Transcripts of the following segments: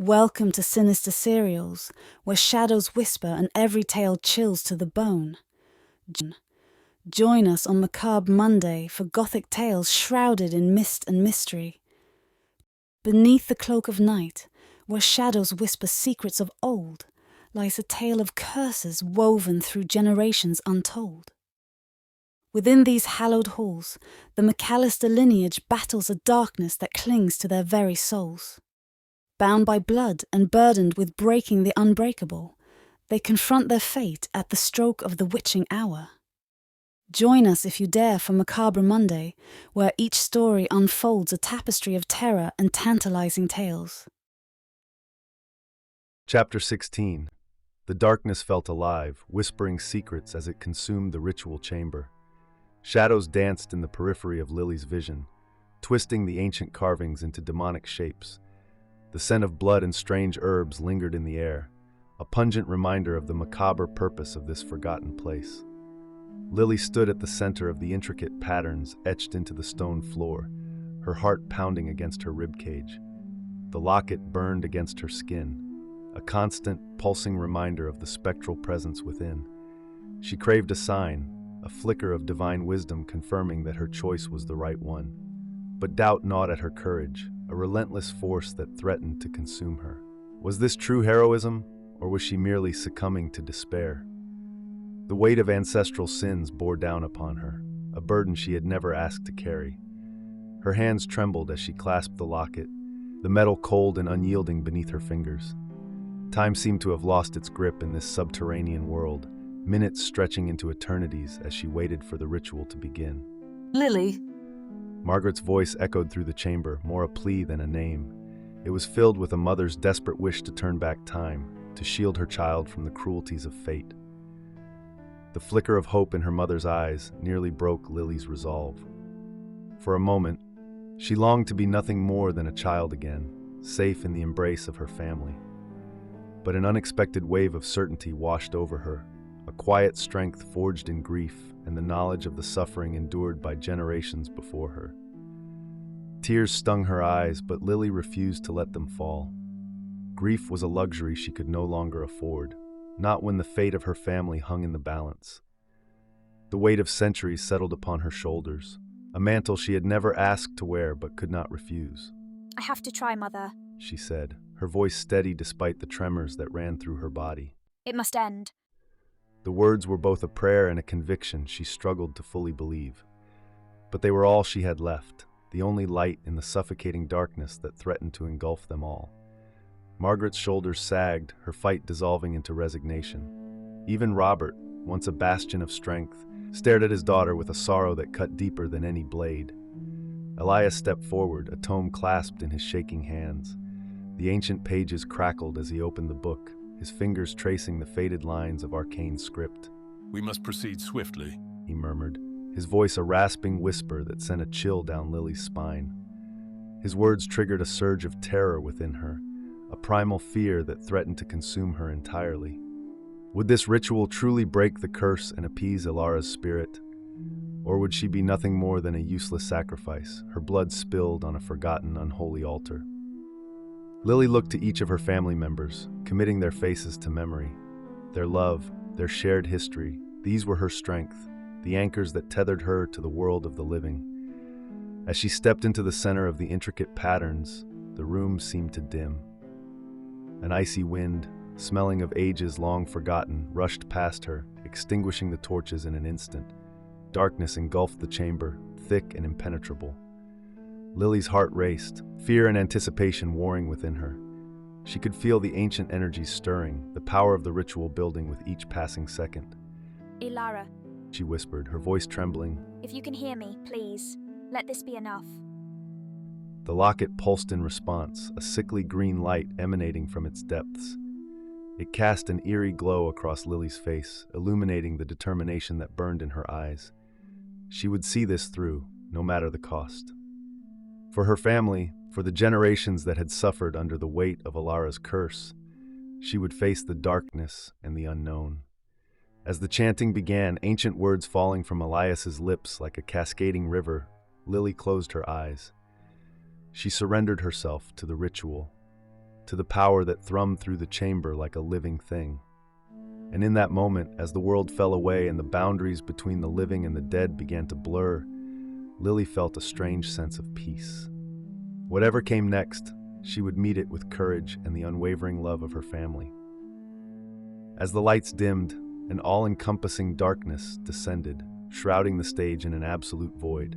Welcome to Sinister Serials, where shadows whisper and every tale chills to the bone. Join us on Macabre Monday for gothic tales shrouded in mist and mystery. Beneath the cloak of night, where shadows whisper secrets of old, lies a tale of curses woven through generations untold. Within these hallowed halls, the McAllister lineage battles a darkness that clings to their very souls. Bound by blood and burdened with breaking the unbreakable, they confront their fate at the stroke of the witching hour. Join us if you dare for Macabre Monday, where each story unfolds a tapestry of terror and tantalizing tales. Chapter 16. The darkness felt alive, whispering secrets as it consumed the ritual chamber. Shadows danced in the periphery of Lily's vision, twisting the ancient carvings into demonic shapes. The scent of blood and strange herbs lingered in the air, a pungent reminder of the macabre purpose of this forgotten place. Lily stood at the center of the intricate patterns etched into the stone floor, her heart pounding against her ribcage. The locket burned against her skin, a constant, pulsing reminder of the spectral presence within. She craved a sign, a flicker of divine wisdom confirming that her choice was the right one. But doubt gnawed at her courage, a relentless force that threatened to consume her. Was this true heroism, or was she merely succumbing to despair? The weight of ancestral sins bore down upon her, a burden she had never asked to carry. Her hands trembled as she clasped the locket, the metal cold and unyielding beneath her fingers. Time seemed to have lost its grip in this subterranean world, minutes stretching into eternities as she waited for the ritual to begin. Lily. Margaret's voice echoed through the chamber, more a plea than a name. It was filled with a mother's desperate wish to turn back time, to shield her child from the cruelties of fate. The flicker of hope in her mother's eyes nearly broke Lily's resolve. For a moment, she longed to be nothing more than a child again, safe in the embrace of her family. But an unexpected wave of certainty washed over her, a quiet strength forged in grief and the knowledge of the suffering endured by generations before her. Tears stung her eyes, but Lily refused to let them fall. Grief was a luxury she could no longer afford, not when the fate of her family hung in the balance. The weight of centuries settled upon her shoulders, a mantle she had never asked to wear but could not refuse. I have to try, Mother, she said, her voice steady despite the tremors that ran through her body. It must end. The words were both a prayer and a conviction she struggled to fully believe. But they were all she had left, the only light in the suffocating darkness that threatened to engulf them all. Margaret's shoulders sagged, her fight dissolving into resignation. Even Robert, once a bastion of strength, stared at his daughter with a sorrow that cut deeper than any blade. Elias stepped forward, a tome clasped in his shaking hands. The ancient pages crackled as he opened the book, his fingers tracing the faded lines of arcane script. "We must proceed swiftly," he murmured, his voice a rasping whisper that sent a chill down Lily's spine. His words triggered a surge of terror within her, a primal fear that threatened to consume her entirely. Would this ritual truly break the curse and appease Ilara's spirit? Or would she be nothing more than a useless sacrifice, her blood spilled on a forgotten, unholy altar? Lily looked to each of her family members, committing their faces to memory. Their love, their shared history, these were her strength, the anchors that tethered her to the world of the living. As she stepped into the center of the intricate patterns, the room seemed to dim. An icy wind, smelling of ages long forgotten, rushed past her, extinguishing the torches in an instant. Darkness engulfed the chamber, thick and impenetrable. Lily's heart raced, fear and anticipation warring within her. She could feel the ancient energies stirring, the power of the ritual building with each passing second. Ilara, She whispered, her voice trembling. if you can hear me, please, let this be enough. The locket pulsed in response, a sickly green light emanating from its depths. It cast an eerie glow across Lily's face, illuminating the determination that burned in her eyes. She would see this through, no matter the cost. For her family, for the generations that had suffered under the weight of Ilara's curse, she would face the darkness and the unknown. As the chanting began, ancient words falling from Elias's lips like a cascading river, Lily closed her eyes. She surrendered herself to the ritual. to the power that thrummed through the chamber like a living thing. And in that moment, as the world fell away and the boundaries between the living and the dead began to blur, Lily felt a strange sense of peace. Whatever came next, she would meet it with courage and the unwavering love of her family. As the lights dimmed, an all-encompassing darkness descended, shrouding the stage in an absolute void.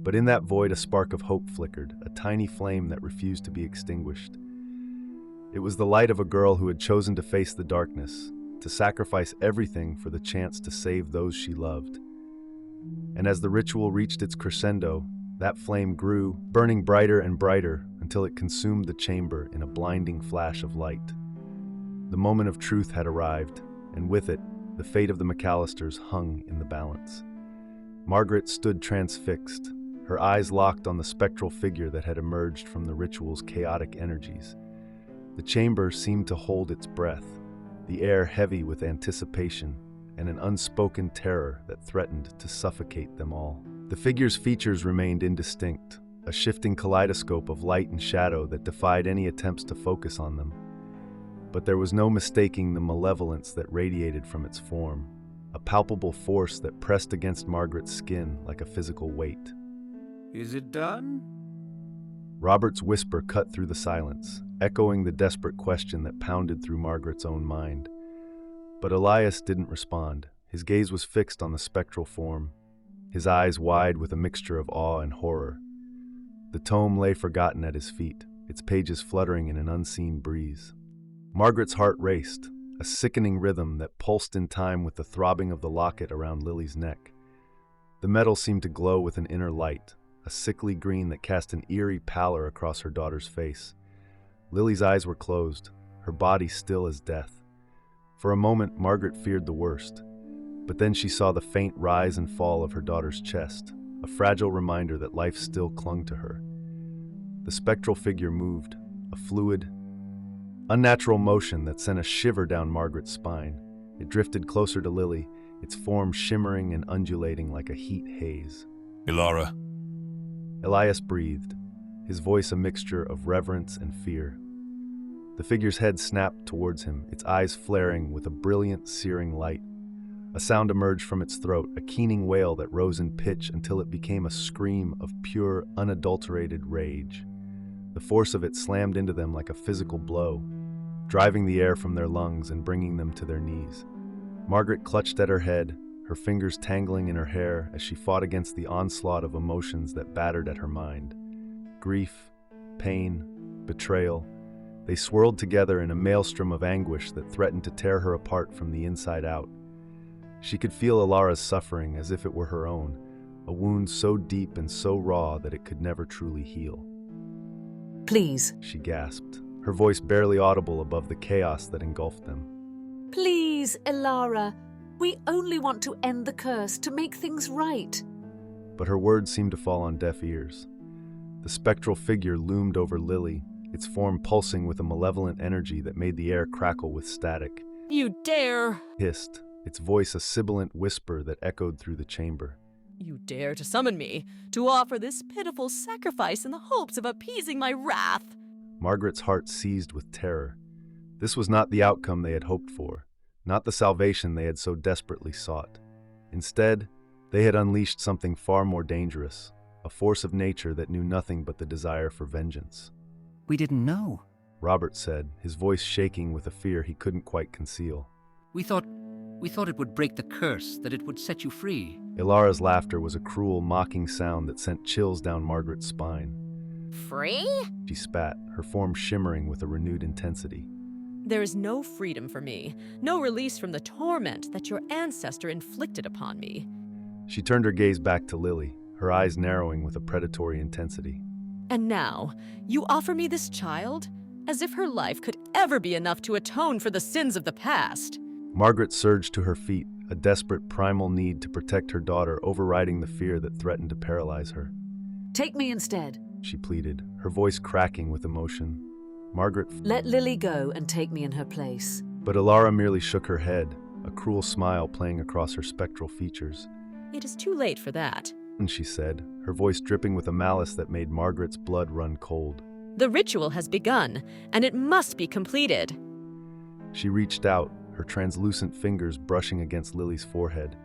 But in that void, a spark of hope flickered, a tiny flame that refused to be extinguished. It was the light of a girl who had chosen to face the darkness, to sacrifice everything for the chance to save those she loved. And as the ritual reached its crescendo, that flame grew, burning brighter and brighter until it consumed the chamber in a blinding flash of light. The moment of truth had arrived, and with it, the fate of the McAllisters hung in the balance. Margaret stood transfixed, her eyes locked on the spectral figure that had emerged from the ritual's chaotic energies. The chamber seemed to hold its breath, the air heavy with anticipation and an unspoken terror that threatened to suffocate them all. The figure's features remained indistinct, a shifting kaleidoscope of light and shadow that defied any attempts to focus on them. But there was no mistaking the malevolence that radiated from its form, a palpable force that pressed against Margaret's skin like a physical weight. Is it done? Robert's whisper cut through the silence, echoing the desperate question that pounded through Margaret's own mind. But Elias didn't respond. His gaze was fixed on the spectral form, his eyes wide with a mixture of awe and horror. The tome lay forgotten at his feet, its pages fluttering in an unseen breeze. Margaret's heart raced, a sickening rhythm that pulsed in time with the throbbing of the locket around Lily's neck. The metal seemed to glow with an inner light, a sickly green that cast an eerie pallor across her daughter's face. Lily's eyes were closed, her body still as death. For a moment, Margaret feared the worst, but then she saw the faint rise and fall of her daughter's chest, a fragile reminder that life still clung to her. The spectral figure moved, a fluid, unnatural motion that sent a shiver down Margaret's spine. It drifted closer to Lily, its form shimmering and undulating like a heat haze. Ilara, Elias breathed, his voice a mixture of reverence and fear. The figure's head snapped towards him, its eyes flaring with a brilliant, searing light. A sound emerged from its throat, a keening wail that rose in pitch until it became a scream of pure, unadulterated rage. The force of it slammed into them like a physical blow, driving the air from their lungs and bringing them to their knees. Margaret clutched at her head, her fingers tangling in her hair as she fought against the onslaught of emotions that battered at her mind. Grief, pain, betrayal, they swirled together in a maelstrom of anguish that threatened to tear her apart from the inside out. She could feel Ilara's suffering as if it were her own, a wound so deep and so raw that it could never truly heal. Please. She gasped, her voice barely audible above the chaos that engulfed them. Please, Ilara. We only want to end the curse, to make things right. But her words seemed to fall on deaf ears. The spectral figure loomed over Lily, its form pulsing with a malevolent energy that made the air crackle with static. You dare! Hissed, its voice a sibilant whisper that echoed through the chamber. You dare to summon me, to offer this pitiful sacrifice in the hopes of appeasing my wrath! Margaret's heart seized with terror. This was not the outcome they had hoped for, not the salvation they had so desperately sought. Instead, they had unleashed something far more dangerous, a force of nature that knew nothing but the desire for vengeance. We didn't know. Robert said, his voice shaking with a fear he couldn't quite conceal. We thought it would break the curse, that it would set you free. Ilara's laughter was a cruel, mocking sound that sent chills down Margaret's spine. Free? She spat, her form shimmering with a renewed intensity. There is no freedom for me, no release from the torment that your ancestor inflicted upon me. She turned her gaze back to Lily, her eyes narrowing with a predatory intensity. And now, you offer me this child? As if her life could ever be enough to atone for the sins of the past. Margaret surged to her feet, a desperate primal need to protect her daughter overriding the fear that threatened to paralyze her. Take me instead. She pleaded, her voice cracking with emotion. Margaret Let Lily go and take me in her place. But Ilara merely shook her head, a cruel smile playing across her spectral features. It is too late for that. And she said, her voice dripping with a malice that made Margaret's blood run cold. The ritual has begun, and it must be completed. She reached out, her translucent fingers brushing against Lily's forehead.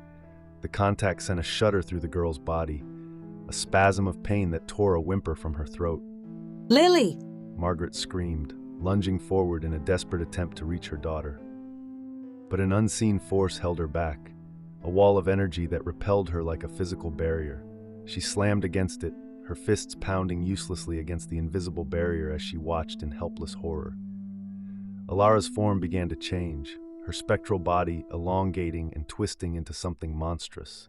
The contact sent a shudder through the girl's body, a spasm of pain that tore a whimper from her throat. Lily! Margaret screamed, lunging forward in a desperate attempt to reach her daughter. But an unseen force held her back, a wall of energy that repelled her like a physical barrier. She slammed against it, her fists pounding uselessly against the invisible barrier as she watched in helpless horror. Alara's form began to change, her spectral body elongating and twisting into something monstrous.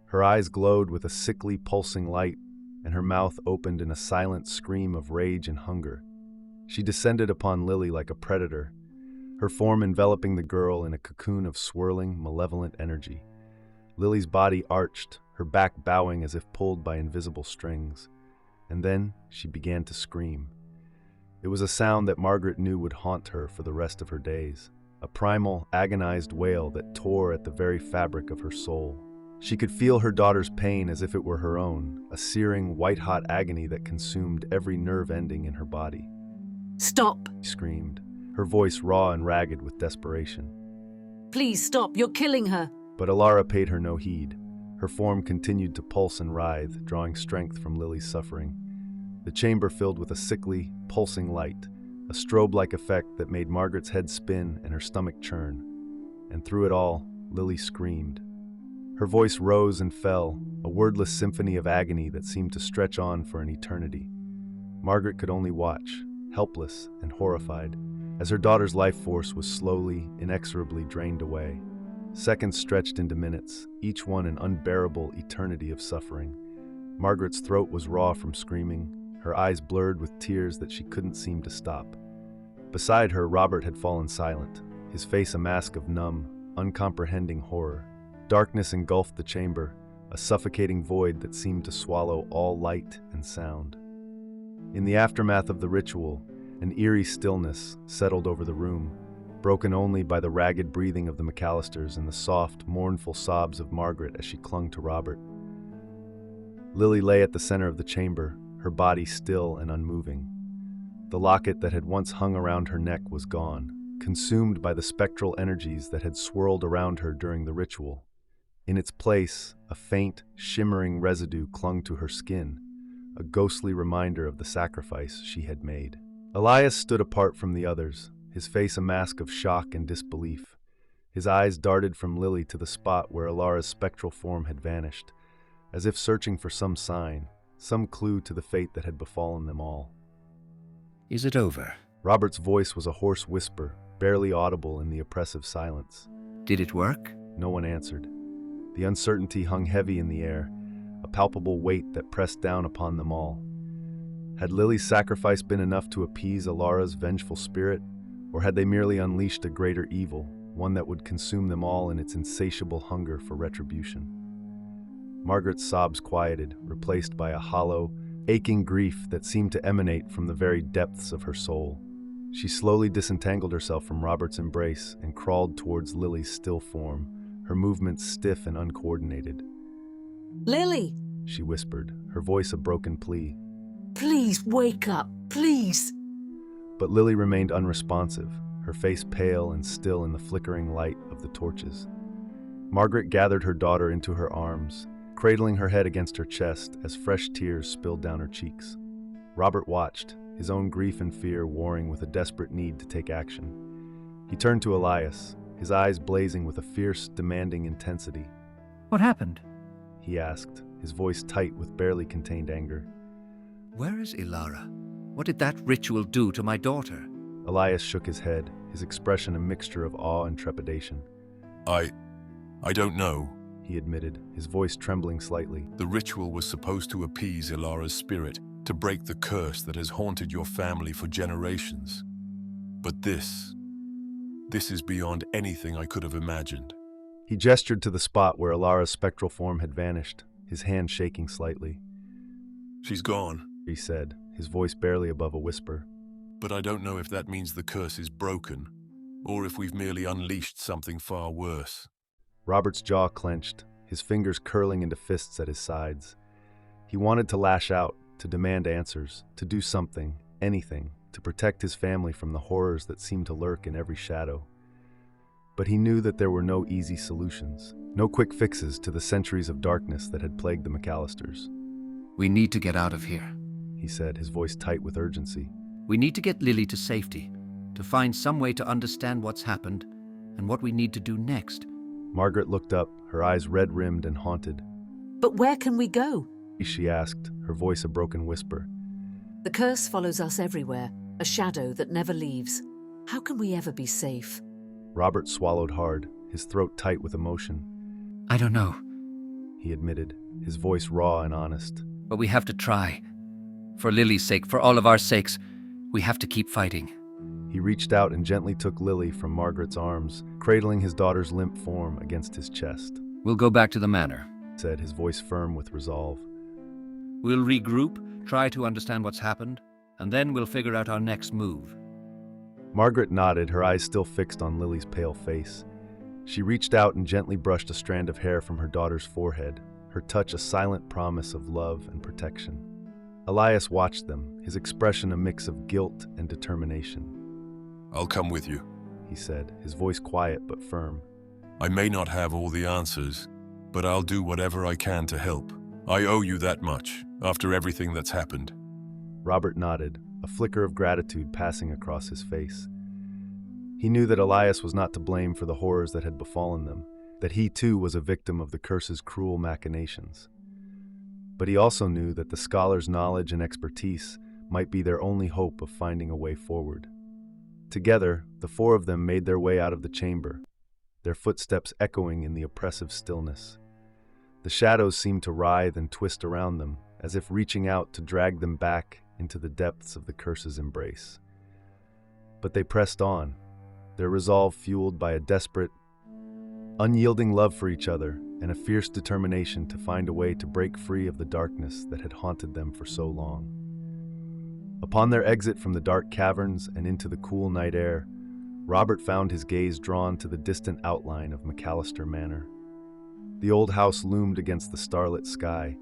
Her eyes glowed with a sickly, pulsing light, and her mouth opened in a silent scream of rage and hunger. She descended upon Lily like a predator, her form enveloping the girl in a cocoon of swirling, malevolent energy. Lily's body arched, her back bowing as if pulled by invisible strings. And then she began to scream. It was a sound that Margaret knew would haunt her for the rest of her days, a primal, agonized wail that tore at the very fabric of her soul. She could feel her daughter's pain as if it were her own, a searing, white-hot agony that consumed every nerve ending in her body. Stop! She screamed, her voice raw and ragged with desperation. Please stop, you're killing her! But Alara paid her no heed. Her form continued to pulse and writhe, drawing strength from Lily's suffering. The chamber filled with a sickly, pulsing light, a strobe-like effect that made Margaret's head spin and her stomach churn. And through it all, Lily screamed. Her voice rose and fell, a wordless symphony of agony that seemed to stretch on for an eternity. Margaret could only watch, helpless and horrified, as her daughter's life force was slowly, inexorably drained away. Seconds stretched into minutes, each one an unbearable eternity of suffering. Margaret's throat was raw from screaming, her eyes blurred with tears that she couldn't seem to stop. Beside her, Robert had fallen silent, his face a mask of numb, uncomprehending horror. Darkness engulfed the chamber, a suffocating void that seemed to swallow all light and sound. In the aftermath of the ritual, an eerie stillness settled over the room, broken only by the ragged breathing of the McAllisters and the soft, mournful sobs of Margaret as she clung to Robert. Lily lay at the center of the chamber, her body still and unmoving. The locket that had once hung around her neck was gone, consumed by the spectral energies that had swirled around her during the ritual. In its place, a faint, shimmering residue clung to her skin, a ghostly reminder of the sacrifice she had made. Elias stood apart from the others, his face a mask of shock and disbelief. His eyes darted from Lily to the spot where Alara's spectral form had vanished, as if searching for some sign, some clue to the fate that had befallen them all. Is it over? Robert's voice was a hoarse whisper, barely audible in the oppressive silence. Did it work? No one answered. The uncertainty hung heavy in the air, a palpable weight that pressed down upon them all. Had Lily's sacrifice been enough to appease Alara's vengeful spirit, or had they merely unleashed a greater evil, one that would consume them all in its insatiable hunger for retribution? Margaret's sobs quieted, replaced by a hollow, aching grief that seemed to emanate from the very depths of her soul. She slowly disentangled herself from Robert's embrace and crawled towards Lily's still form, her movements stiff and uncoordinated. Lily! She whispered, her voice a broken plea. Please wake up, please! But Lily remained unresponsive, her face pale and still in the flickering light of the torches. Margaret gathered her daughter into her arms, cradling her head against her chest as fresh tears spilled down her cheeks. Robert watched, his own grief and fear warring with a desperate need to take action. He turned to Elias, his eyes blazing with a fierce, demanding intensity. What happened? He asked, his voice tight with barely contained anger. Where is Ilara? What did that ritual do to my daughter? Elias shook his head, his expression a mixture of awe and trepidation. I don't know. He admitted, his voice trembling slightly. The ritual was supposed to appease Ilara's spirit, to break the curse that has haunted your family for generations. But this is beyond anything I could have imagined. He gestured to the spot where Ilara's spectral form had vanished, his hand shaking slightly. She's gone. He said, his voice barely above a whisper. But I don't know if that means the curse is broken, or if we've merely unleashed something far worse. Robert's jaw clenched, his fingers curling into fists at his sides. He wanted to lash out, to demand answers, to do something, anything to protect his family from the horrors that seemed to lurk in every shadow. But he knew that there were no easy solutions, no quick fixes to the centuries of darkness that had plagued the McAllisters. We need to get out of here. He said, his voice tight with urgency. We need to get Lily to safety, to find some way to understand what's happened and what we need to do next. Margaret looked up, her eyes red-rimmed and haunted. But where can we go? She asked, her voice a broken whisper. The curse follows us everywhere, a shadow that never leaves. How can we ever be safe? Robert swallowed hard, his throat tight with emotion. I don't know, He admitted, his voice raw and honest. but we have to try. For Lily's sake, for all of our sakes, we have to keep fighting. He reached out and gently took Lily from Margaret's arms, cradling his daughter's limp form against his chest. We'll go back to the manor. Said, his voice firm with resolve. We'll regroup, try to understand what's happened, and then we'll figure out our next move. Margaret nodded, her eyes still fixed on Lily's pale face. She reached out and gently brushed a strand of hair from her daughter's forehead, her touch a silent promise of love and protection. Elias watched them, his expression a mix of guilt and determination. I'll come with you. He said, his voice quiet but firm. I may not have all the answers, but I'll do whatever I can to help. I owe you that much, after everything that's happened. Robert nodded, a flicker of gratitude passing across his face. He knew that Elias was not to blame for the horrors that had befallen them, that he too was a victim of the curse's cruel machinations. But he also knew that the scholar's knowledge and expertise might be their only hope of finding a way forward. Together, the four of them made their way out of the chamber, their footsteps echoing in the oppressive stillness. The shadows seemed to writhe and twist around them, as if reaching out to drag them back into the depths of the curse's embrace. But they pressed on, their resolve fueled by a desperate, unyielding love for each other and a fierce determination to find a way to break free of the darkness that had haunted them for so long. Upon their exit from the dark caverns and into the cool night air, Robert found his gaze drawn to the distant outline of McAllister Manor. The old house loomed against the starlit sky,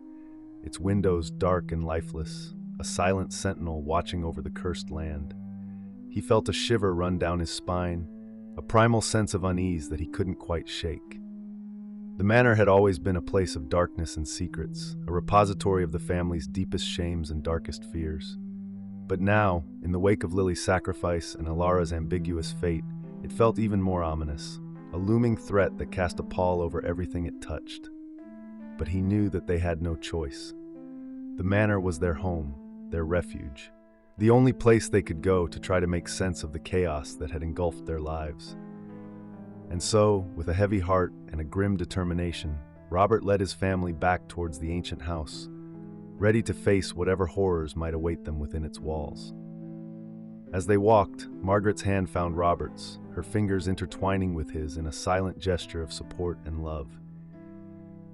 its windows dark and lifeless, a silent sentinel watching over the cursed land. He felt a shiver run down his spine, a primal sense of unease that he couldn't quite shake. The manor had always been a place of darkness and secrets, a repository of the family's deepest shames and darkest fears. But now, in the wake of Lily's sacrifice and Ilara's ambiguous fate, it felt even more ominous, a looming threat that cast a pall over everything it touched. But he knew that they had no choice. The manor was their home, their refuge, the only place they could go to try to make sense of the chaos that had engulfed their lives. And so, with a heavy heart and a grim determination, Robert led his family back towards the ancient house, ready to face whatever horrors might await them within its walls. As they walked, Margaret's hand found Robert's, her fingers intertwining with his in a silent gesture of support and love.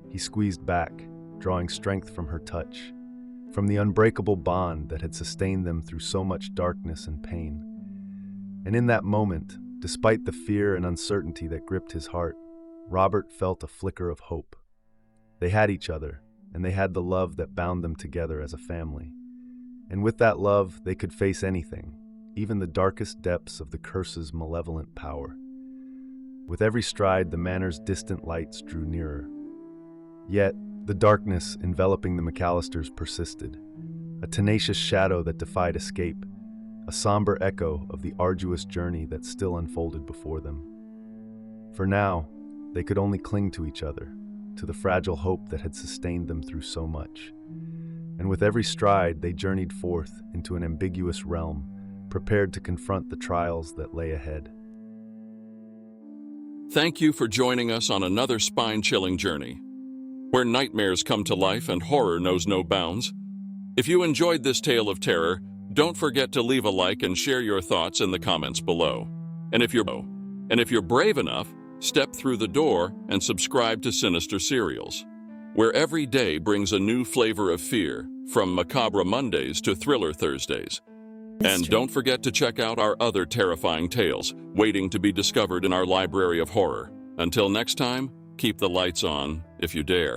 He squeezed back, drawing strength from her touch, from the unbreakable bond that had sustained them through so much darkness and pain. And in that moment, despite the fear and uncertainty that gripped his heart, Robert felt a flicker of hope. They had each other, and they had the love that bound them together as a family. And with that love, they could face anything, even the darkest depths of the curse's malevolent power. With every stride, the manor's distant lights drew nearer. Yet, the darkness enveloping the McAllisters persisted, a tenacious shadow that defied escape, a somber echo of the arduous journey that still unfolded before them. For now, they could only cling to each other, to the fragile hope that had sustained them through so much. And with every stride, they journeyed forth into an ambiguous realm, prepared to confront the trials that lay ahead. Thank you for joining us on another spine-chilling journey, where nightmares come to life and horror knows no bounds. If you enjoyed this tale of terror, don't forget to leave a like and share your thoughts in the comments below. And if you're brave enough, step through the door and subscribe to Sinister Serials, where every day brings a new flavor of fear, from Macabre Mondays to Thriller Thursdays. And don't forget to check out our other terrifying tales, waiting to be discovered in our library of horror. Until next time, keep the lights on if you dare.